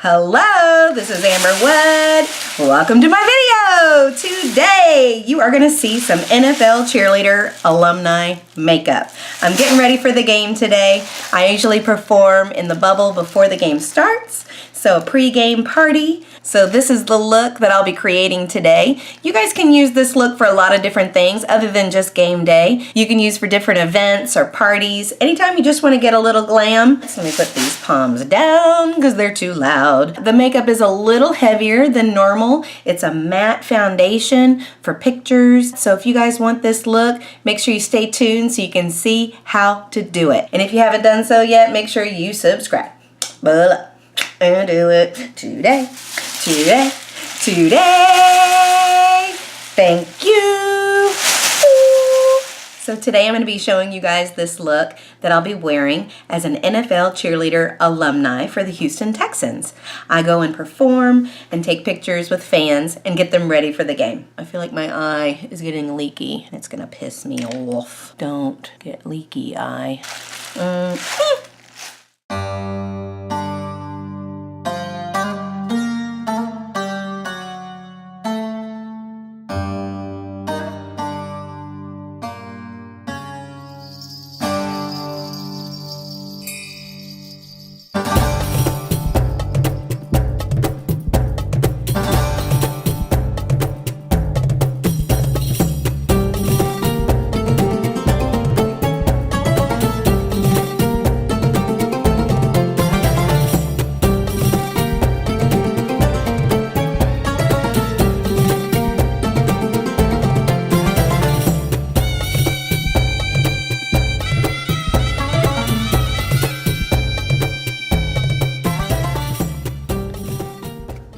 Hello, this is Amber Wood. Welcome to my video. Today, you are gonna see some NFL Cheerleader Alumni makeup. I'm getting ready for the game today. I usually perform in the bubble before the game starts, so a pre-game party. So this is the look that I'll be creating today. You guys can use this look for a lot of different things other than just game day. You can use for different events or parties. Anytime you just want to get a little glam. So let me put these palms down because they're too loud. The makeup is a little heavier than normal. It's a matte foundation for pictures. So if you guys want this look, make sure you stay tuned so you can see how to do it. And if you haven't done so yet, make sure you subscribe. But and do it today. Thank you. So today I'm going to be showing you guys this look that I'll be wearing as an NFL Cheerleader Alumni for the Houston Texans. I go and perform and take pictures with fans and get them ready for the game. I feel like my eye is getting leaky and it's going to piss me off. Don't get leaky eye.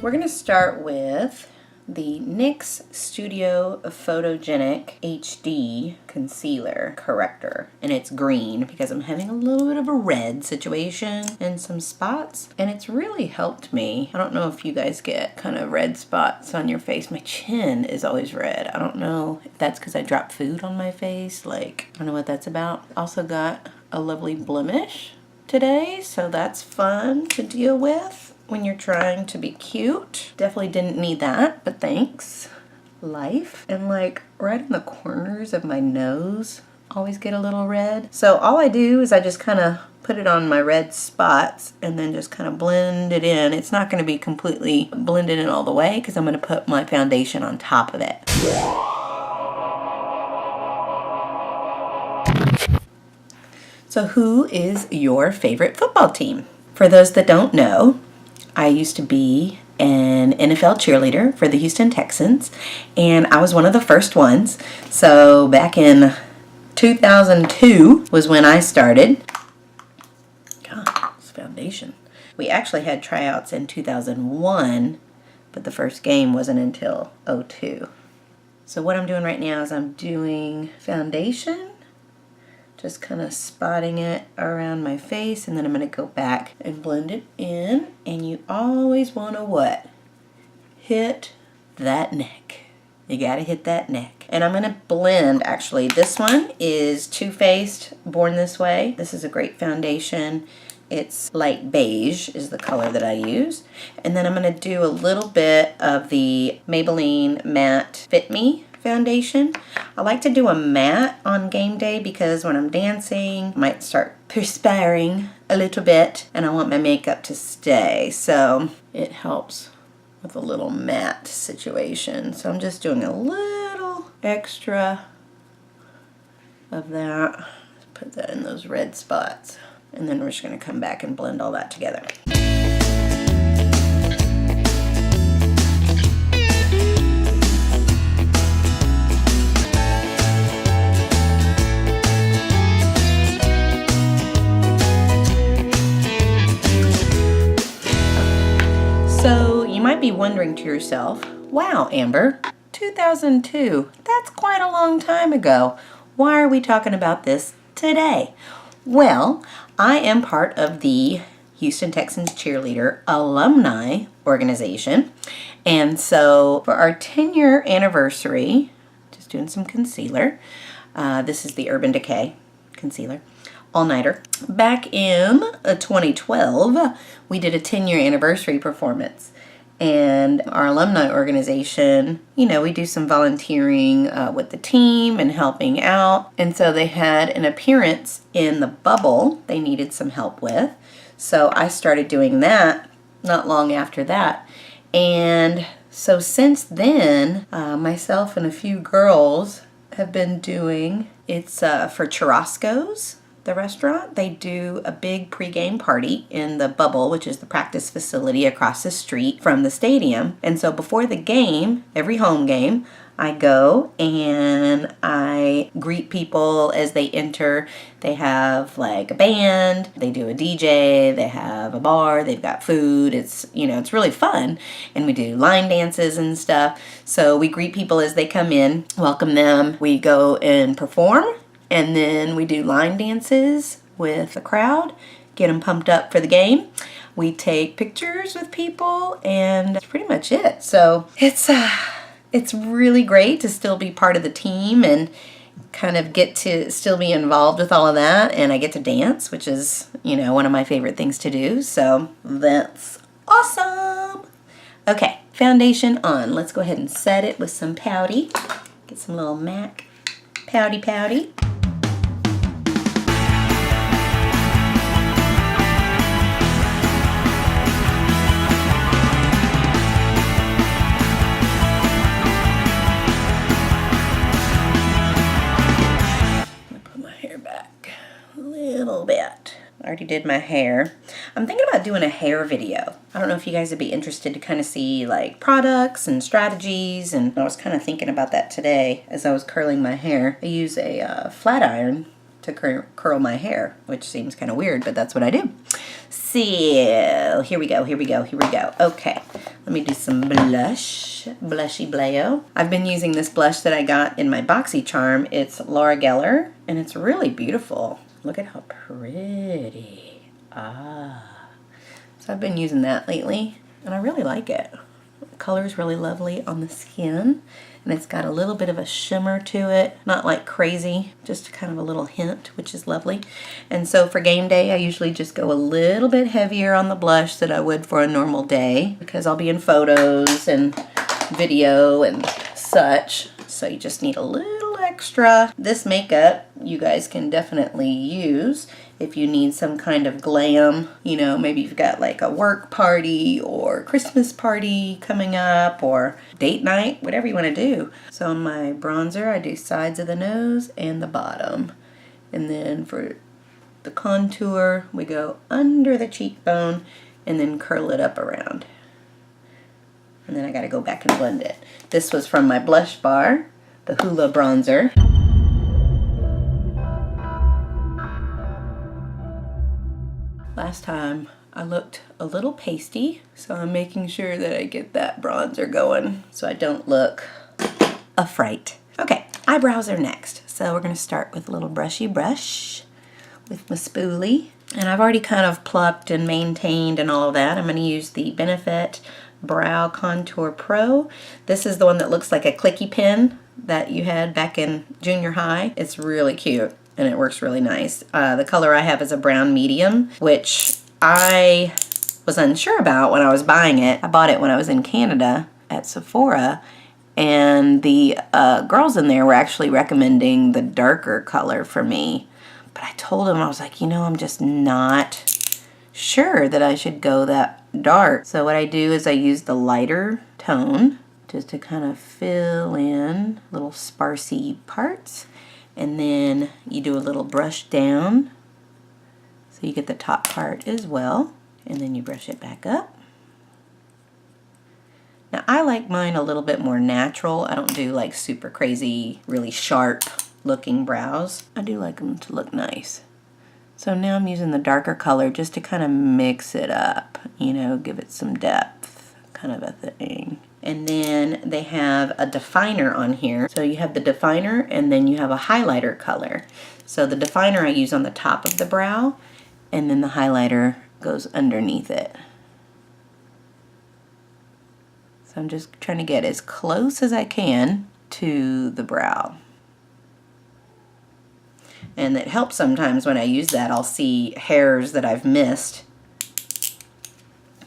We're going to start with the NYX Studio Photogenic HD Concealer Corrector. And it's green because I'm having a little bit of a red situation and some spots. And it's really helped me. I don't know if you guys get kind of red spots on your face. My chin is always red. I don't know if that's because I dropped food on my face. Like, I don't know what that's about. Also got a lovely blemish today. So that's fun to deal with when you're trying to be cute. Definitely didn't need that, but thanks. Life. And like right in the corners of my nose, always get a little red. So all I do is I just kind of put it on my red spots and then just kind of blend it in. It's not going to be completely blended in all the way because I'm going to put my foundation on top of it. So who is your favorite football team? For those that don't know, I used to be an NFL cheerleader for the Houston Texans, and I was one of the first ones. So back in 2002 was when I started. God, this foundation. We actually had tryouts in 2001, but the first game wasn't until 2002. So what I'm doing right now is I'm doing foundation. Just kind of spotting it around my face, and then I'm going to go back and blend it in. And you always want to what? Hit that neck. You got to hit that neck. And I'm going to blend, actually, this one is Too Faced Born This Way. This is a great foundation. It's light beige is the color that I use. And then I'm going to do a little bit of the Maybelline Matte Fit Me foundation. I like to do a matte on game day because when I'm dancing, I might start perspiring a little bit and I want my makeup to stay. So it helps with a little matte situation. So I'm just doing a little extra of that. Put that in those red spots. And then we're just going to come back and blend all that together. So you might be wondering to yourself, wow, Amber, 2002, that's quite a long time ago. Why are we talking about this today? Well, I am part of the Houston Texans Cheerleader Alumni organization. And so for our 10-year anniversary, just doing some concealer. This is the Urban Decay concealer. all-nighter. Back in 2012, we did a 10-year anniversary performance. And our alumni organization, you know, we do some volunteering with the team and helping out. And so they had an appearance in the bubble they needed some help with. So I started doing that not long after that. And so since then, myself and a few girls have been doing, it's for Churrasco's, the restaurant. They do a big pregame party in the bubble, which is the practice facility across the street from the stadium. And so before the game, every home game, I go and I greet people as they enter. They have like a band, they do a DJ, they have a bar, they've got food. It's, you know, it's really fun. And we do line dances and stuff. So we greet people as they come in, welcome them. We go and perform. And then we do line dances with the crowd, get them pumped up for the game. We take pictures with people, and that's pretty much it. So it's really great to still be part of the team and kind of get to still be involved with all of that. And I get to dance, which is, you know, one of my favorite things to do. So that's awesome. Okay, foundation on. Let's go ahead and set it with some pouty. Get some little MAC pouty. Bit. I already did my hair. I'm thinking about doing a hair video. I don't know if you guys would be interested to kind of see like products and strategies, and I was kind of thinking about that today as I was curling my hair. I use a flat iron to curl my hair, which seems kind of weird, but that's what I do. So here we go. Okay, let me do some blush, blushy blayo. I've been using this blush that I got in my BoxyCharm. It's Laura Geller, and it's really beautiful. Look at how pretty. So I've been using that lately, and I really like it. The color's really lovely on the skin, and it's got a little bit of a shimmer to it. Not like crazy, just kind of a little hint, which is lovely. And so for game day, I usually just go a little bit heavier on the blush than I would for a normal day, because I'll be in photos and video and such. So you just need a little extra. This makeup you guys can definitely use if you need some kind of glam. You know, maybe you've got like a work party or Christmas party coming up or date night, whatever you want to do. So on my bronzer, I do sides of the nose and the bottom. And then for the contour, we go under the cheekbone and then curl it up around. And then I got to go back and blend it. This was from my Blush Bar, the Hoola bronzer. Last time I looked a little pasty, so I'm making sure that I get that bronzer going so I don't look a fright. Okay, eyebrows are next. So we're going to start with a little brushy brush with my spoolie. And I've already kind of plucked and maintained and all of that. I'm going to use the Benefit Brow Contour Pro. This is the one that looks like a clicky pen that you had back in junior high. It's really cute and it works really nice. The color I have is a brown medium, which I was unsure about when I was buying it. I bought it when I was in Canada at Sephora, and the girls in there were actually recommending the darker color for me. But I told them, I was like, you know, I'm just not sure that I should go that dark. So what I do is I use the lighter tone just to kind of fill in little sparsy parts. And then you do a little brush down so you get the top part as well. And then you brush it back up. Now I like mine a little bit more natural. I don't do like super crazy, really sharp looking brows. I do like them to look nice. So now I'm using the darker color just to kind of mix it up, you know, give it some depth, kind of a thing. And then they have a definer on here. So you have the definer and then you have a highlighter color. So the definer I use on the top of the brow, and then the highlighter goes underneath it. So I'm just trying to get as close as I can to the brow. And it helps sometimes when I use that. I'll see hairs that I've missed.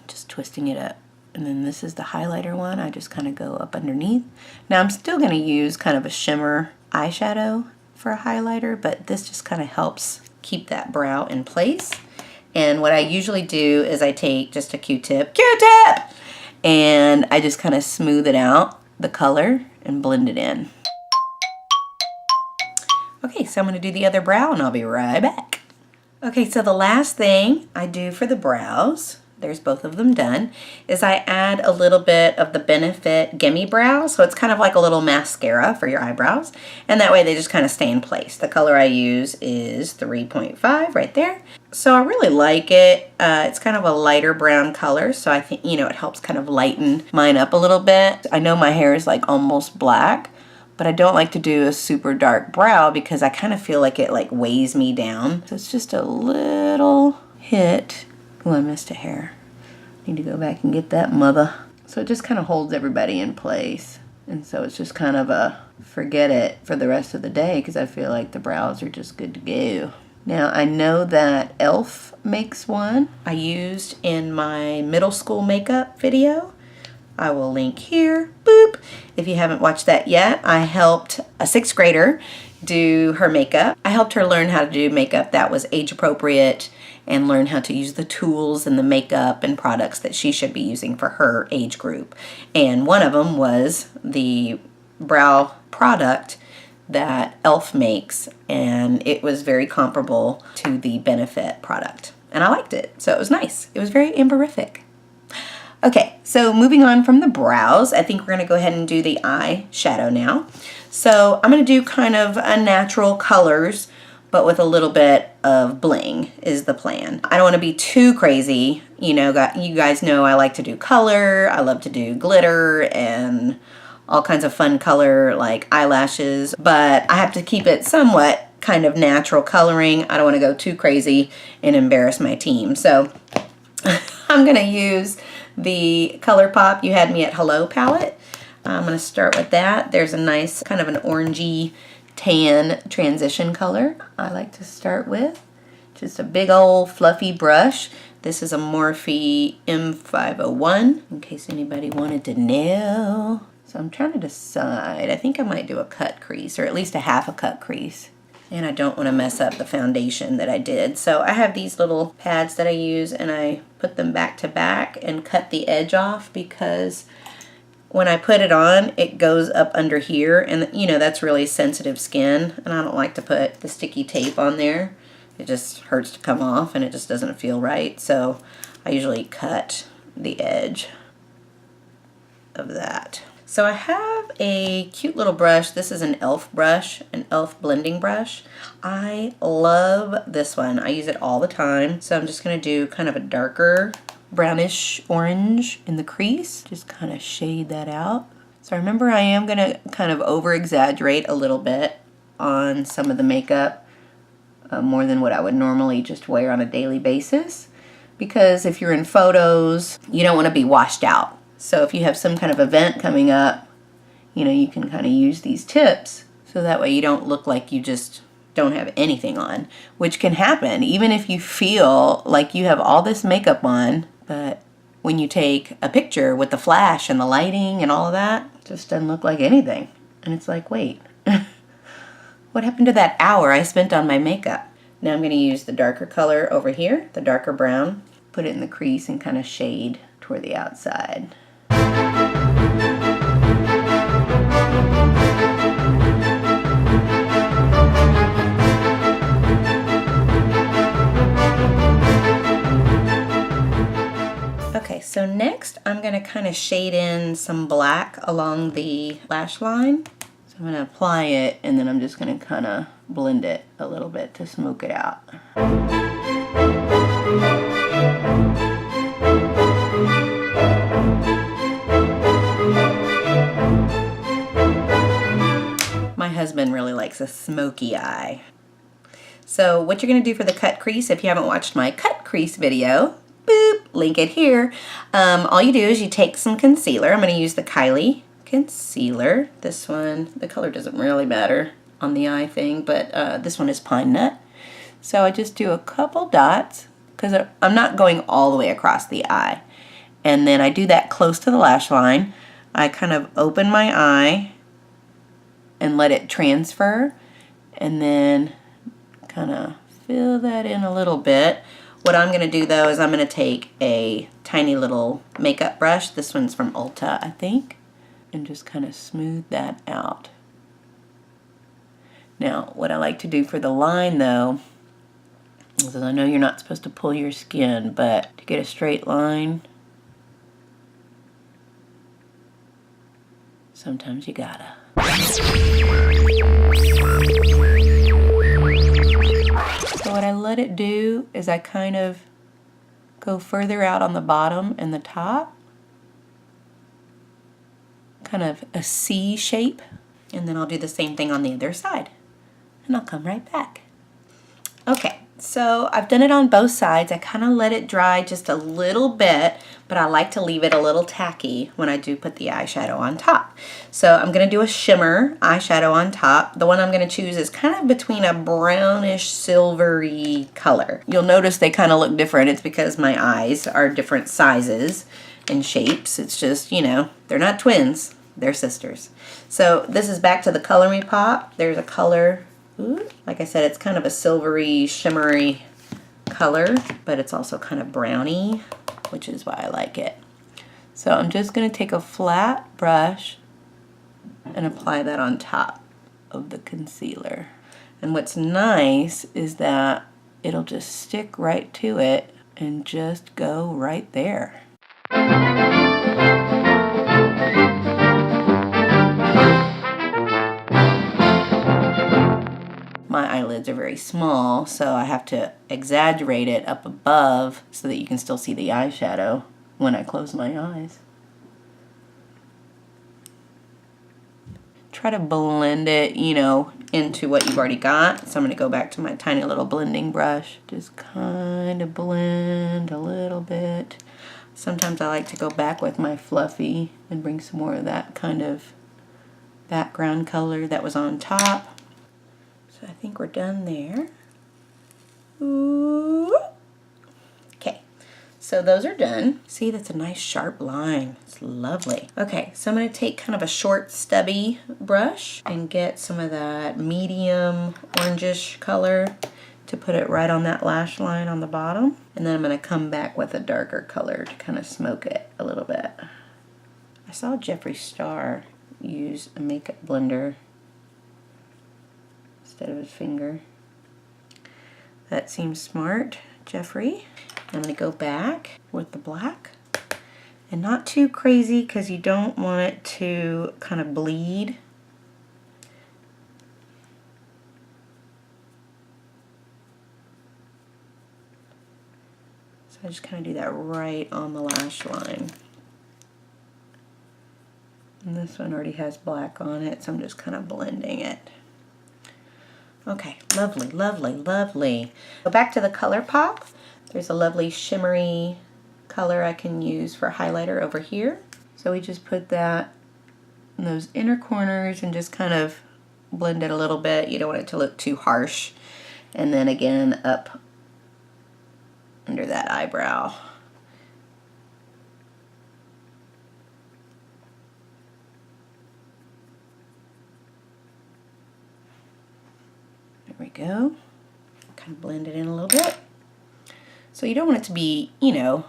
Just twisting it up. And then this is the highlighter one. I just kind of go up underneath. Now I'm still going to use kind of a shimmer eyeshadow for a highlighter, but this just kind of helps keep that brow in place. And what I usually do is I take just a Q-tip, and I just kind of smooth it out, the color, and blend it in. Okay, so I'm going to do the other brow and I'll be right back. Okay, so the last thing I do for the brows, there's both of them done, is I add a little bit of the Benefit Gimme Brow. So it's kind of like a little mascara for your eyebrows. And that way they just kind of stay in place. The color I use is 3.5 right there. So I really like it. It's kind of a lighter brown color. So I think, you know, it helps kind of lighten mine up a little bit. I know my hair is like almost black, but I don't like to do a super dark brow because I kind of feel like it like weighs me down. So it's just a little hit. Oh, I missed a hair. Need to go back and get that mother. So it just kind of holds everybody in place. And so it's just kind of a forget it for the rest of the day because I feel like the brows are just good to go. Now I know that e.l.f. makes one I used in my middle school makeup video. I will link here. Boop. If you haven't watched that yet, I helped a 6th grader do her makeup. I helped her learn how to do makeup that was age appropriate and learn how to use the tools and the makeup and products that she should be using for her age group. And one of them was the brow product that e.l.f. makes, and it was very comparable to the Benefit product. And I liked it, so it was nice. It was very amberific. Okay, so moving on from the brows, I think we're gonna go ahead and do the eyeshadow now. So I'm gonna do kind of a natural colors, but with a little bit of bling is the plan. I don't want to be too crazy. You know, you guys know I like to do color. I love to do glitter and all kinds of fun color like eyelashes, but I have to keep it somewhat kind of natural coloring. I don't want to go too crazy and embarrass my team. So I'm going to use the ColourPop You Had Me at Hello palette. I'm going to start with that. There's a nice kind of an orangey tan transition color I like to start with. Just a big old fluffy brush. This is a Morphe M501 in case anybody wanted to know. So I'm trying to decide. I think I might do a cut crease or at least a half a cut crease. And I don't want to mess up the foundation that I did. So I have these little pads that I use and I put them back to back and cut the edge off because when I put it on, it goes up under here, and you know, that's really sensitive skin, and I don't like to put the sticky tape on there. It just hurts to come off, and it just doesn't feel right, so I usually cut the edge of that. So I have a cute little brush. This is an e.l.f. brush, an e.l.f. blending brush. I love this one. I use it all the time, so I'm just going to do kind of a darker brownish orange in the crease. Just kind of shade that out. So remember, I am going to kind of over exaggerate a little bit on some of the makeup, more than what I would normally just wear on a daily basis, because if you're in photos, you don't want to be washed out. So if you have some kind of event coming up, you know, you can kind of use these tips so that way you don't look like you just don't have anything on, which can happen even if you feel like you have all this makeup on. But when you take a picture with the flash and the lighting and all of that, it just doesn't look like anything. And it's like, wait, what happened to that hour I spent on my makeup? Now I'm going to use the darker color over here, the darker brown, put it in the crease and kind of shade toward the outside. Okay, so next I'm going to kind of shade in some black along the lash line. So I'm going to apply it and then I'm just going to kind of blend it a little bit to smoke it out. My husband really likes a smoky eye. So what you're going to do for the cut crease, if you haven't watched my cut crease video, boop, link it here. All you do is you take some concealer. I'm going to use the Kylie concealer. This one, the color doesn't really matter on the eye thing, but this one is pine nut. So I just do a couple dots because I'm not going all the way across the eye. And then I do that close to the lash line. I kind of open my eye and let it transfer, and then kind of fill that in a little bit. What I'm going to do though is I'm going to take a tiny little makeup brush. This one's from Ulta, I think, and just kind of smooth that out. Now, what I like to do for the line though, is I know you're not supposed to pull your skin, but to get a straight line, sometimes you gotta. So what I let it do is I kind of go further out on the bottom and the top, kind of a C shape, and then I'll do the same thing on the other side, and I'll come right back. Okay, so I've done it on both sides. I kind of let it dry just a little bit, but I like to leave it a little tacky when I do put the eyeshadow on top. So I'm going to do a shimmer eyeshadow on top. The one I'm going to choose is kind of between a brownish silvery color. You'll notice they kind of look different. It's because my eyes are different sizes and shapes. It's just, you know, they're not twins, they're sisters. So this is back to the Color Me Pop. There's a color. Ooh, like I said, it's kind of a silvery, shimmery color, but it's also kind of browny, which is why I like it. So I'm just going to take a flat brush and apply that on top of the concealer. And what's nice is that it'll just stick right to it and just go right there. My eyelids are very small, so I have to exaggerate it up above so that you can still see the eyeshadow when I close my eyes. Try to blend it, you know, into what you've already got. So I'm going to go back to my tiny little blending brush. Just kind of blend a little bit. Sometimes I like to go back with my fluffy and bring some more of that kind of background color that was on top. So I think we're done there. Ooh. Okay, so those are done. See, that's a nice sharp line. It's lovely. Okay, so I'm going to take kind of a short stubby brush and get some of that medium orangish color to put it right on that lash line on the bottom. And then I'm going to come back with a darker color to kind of smoke it a little bit. I saw Jeffree Star use a makeup blender instead of his finger. That seems smart, Jeffree. I'm going to go back with the black, and not too crazy because you don't want it to kind of bleed. So I just kind of do that right on the lash line. And this one already has black on it, so I'm just kind of blending it. Okay, lovely, lovely, lovely. Go back to the Color Pop. There's a lovely shimmery color I can use for highlighter over here. So we just put that in those inner corners and just kind of blend it a little bit. You don't want it to look too harsh. And then again up under that eyebrow. There we go. Kind of blend it in a little bit. So you don't want it to be, you know,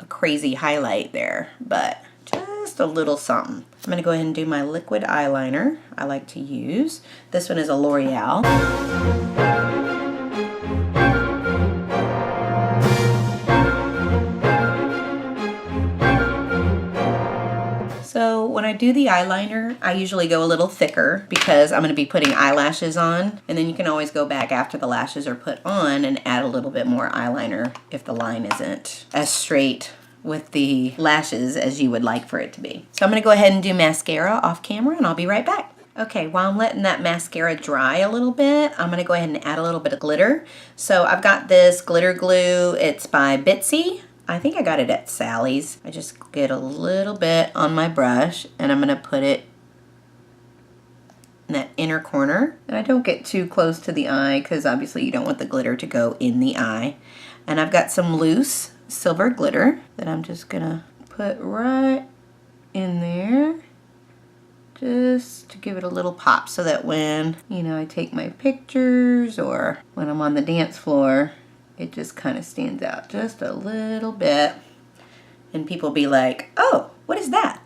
a crazy highlight there, but just a little something. I'm going to go ahead and do my liquid eyeliner I like to use. This one is a L'Oreal. So when I do the eyeliner, I usually go a little thicker because I'm going to be putting eyelashes on, and then you can always go back after the lashes are put on and add a little bit more eyeliner if the line isn't as straight with the lashes as you would like for it to be. So I'm going to go ahead and do mascara off camera, and I'll be right back. Okay, while I'm letting that mascara dry a little bit, I'm going to go ahead and add a little bit of glitter. So I've got this glitter glue. It's by Bitsy. I think I got it at Sally's. I just get a little bit on my brush, and I'm going to put it in that inner corner. And I don't get too close to the eye because obviously you don't want the glitter to go in the eye. And I've got some loose silver glitter that I'm just gonna put right in there, just to give it a little pop so that when, you know, I take my pictures or when I'm on the dance floor, it just kind of stands out just a little bit. And people be like, oh, what is that?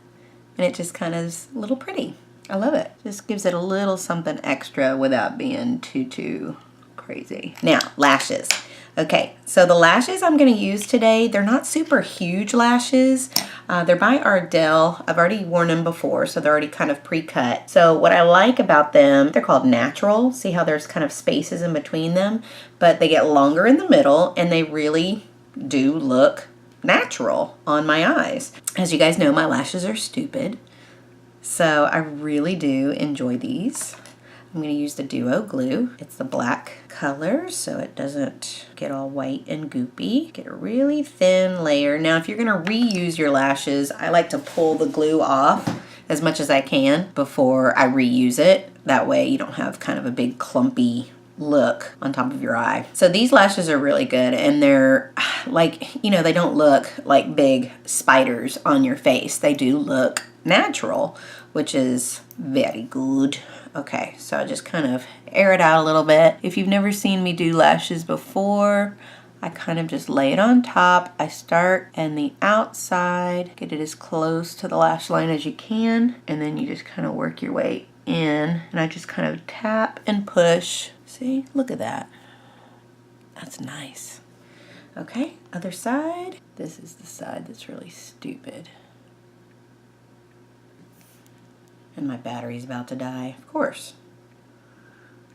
And it just kind of is a little pretty. I love it. Just gives it a little something extra without being too crazy. Now, lashes. Okay, so the lashes I'm going to use today, they're not super huge lashes. They're by Ardell. I've already worn them before, so they're already kind of pre-cut. So what I like about them, they're called natural. See how there's kind of spaces in between them? But they get longer in the middle, and they really do look natural on my eyes. As you guys know, my lashes are stupid. So I really do enjoy these. I'm going to use the Duo glue. It's the black color so it doesn't get all white and goopy. Get a really thin layer. Now if you're going to reuse your lashes, I like to pull the glue off as much as I can before I reuse it. That way you don't have kind of a big clumpy look on top of your eye. So these lashes are really good, and they're like, you know, they don't look like big spiders on your face. They do look natural, which is very good. Okay, so I just kind of air it out a little bit. If you've never seen me do lashes before, I kind of just lay it on top. I start in the outside, get it as close to the lash line as you can, and then you just kind of work your way in, and I just kind of tap and push. See, look at that. That's nice. Okay, other side. This is the side that's really stupid. And my battery's about to die, of course.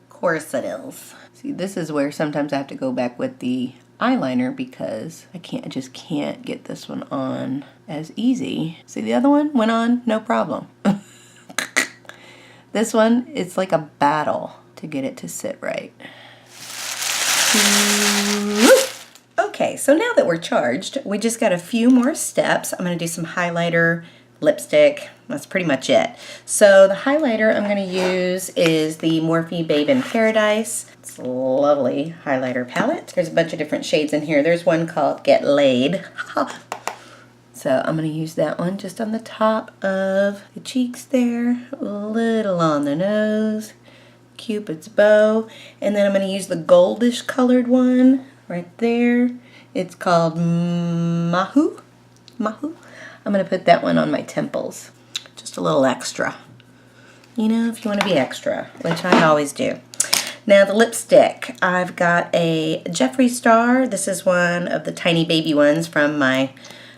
Of course it is. See, this is where sometimes I have to go back with the eyeliner because I just can't get this one on as easy. See, the other one went on, no problem. This one, it's like a battle to get it to sit right. Okay, so now that we're charged, we just got a few more steps. I'm gonna do some highlighter, lipstick, that's pretty much it. So the highlighter I'm going to use is the Morphe Babe in Paradise. It's a lovely highlighter palette. There's a bunch of different shades in here. There's one called Get Laid. So I'm going to use that one just on the top of the cheeks there, a little on the nose, Cupid's bow, and then I'm going to use the goldish colored one right there. It's called Mahu. I'm going to put that one on my temples. Just a little extra. You know, if you want to be extra, which I always do. Now the lipstick. I've got a Jeffree Star. This is one of the tiny baby ones from my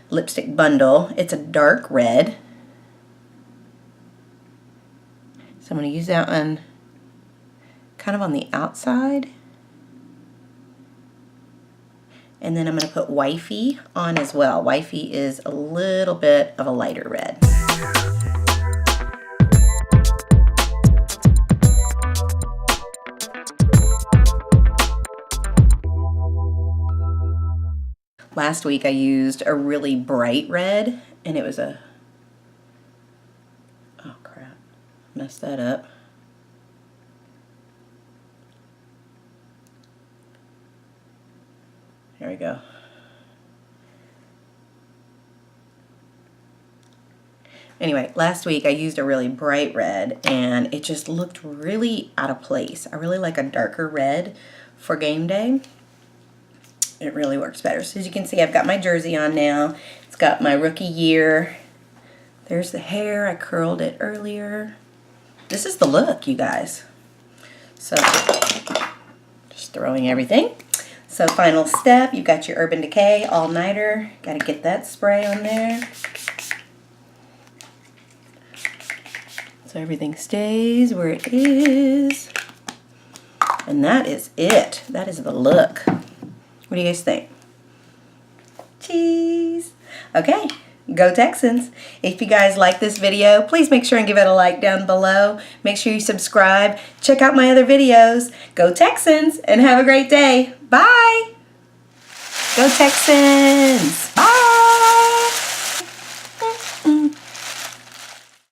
lipstick bundle. It's a dark red. So I'm going to use that one kind of on the outside. And then I'm going to put Wifey on as well. Wifey is a little bit of a lighter red. Last week I used a really bright red, and it was a, oh crap, messed that up. There we go. Anyway, last week I used a really bright red and it just looked really out of place. I really like a darker red for game day. It really works better. So as you can see, I've got my jersey on now. It's got my rookie year. There's the hair. I curled it earlier. This is the look, you guys. So just throwing everything. So final step, you've got your Urban Decay all-nighter. Got to get that spray on there. So everything stays where it is. And that is it. That is the look. What do you guys think? Cheese. Okay, go Texans. If you guys like this video, please make sure and give it a like down below. Make sure you subscribe. Check out my other videos. Go Texans and have a great day. Bye. Go Texans. Bye.